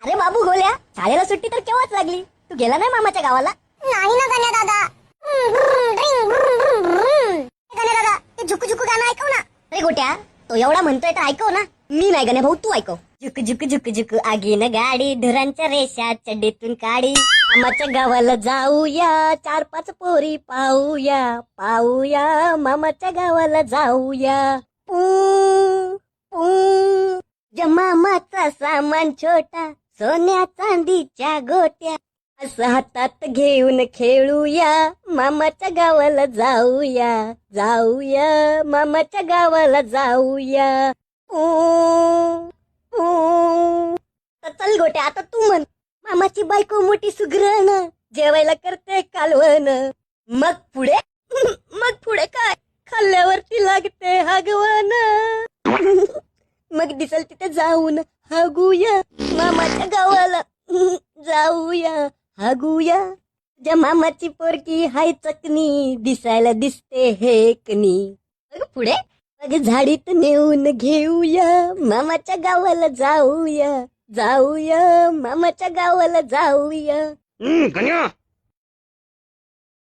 अरे बाबू गोल्या, शाळेला सुट्टी तर केव्हाच लागली. तू गेला नाही मामाच्या गावाला? नाही ना गण्या दादा. गण्या दादा, ते झुकू झुकू गाणं ऐकव ना. अरे गोट्या, तो एवढा म्हणतोय तर ऐकव ना. मी नाही गण्या भाऊ, तू ऐकव. झुक झुक झुक झुक आगीन गाडी, धुरांच्या रेषा चड्डीतून काढी. मामाच्या गावाला जाऊया, 4-5 पोरी पाहूया. पाहूया मामाच्या गावाला जाऊया. मामाचा सामान छोटा, सोन्या चांदीच्या गोट्या. असं हातात घेऊन खेळूया, मामाच्या गावाला जाऊया. जाऊया मामाच्या गावाला जाऊया. तर चल गोट्या, आता तू म्हण. मामाची बायको मोठी सुगरण, जेवायला करते कालवण. मग पुढे मग पुढे काय? खाल्ल्यावरती लागते हगवण. मग दिसल तिथे जाऊन हागूया, मामाच्या गावाला जाऊया. हागूया. ज्या मामाची पोरकी हाय चकनी, दिसायला दिसते हेकनी. मग पुढे मग झाडीत नेऊन घेऊया, मामाच्या गावाला जाऊया. जाऊया मामाच्या गावाला जाऊया. कन्या,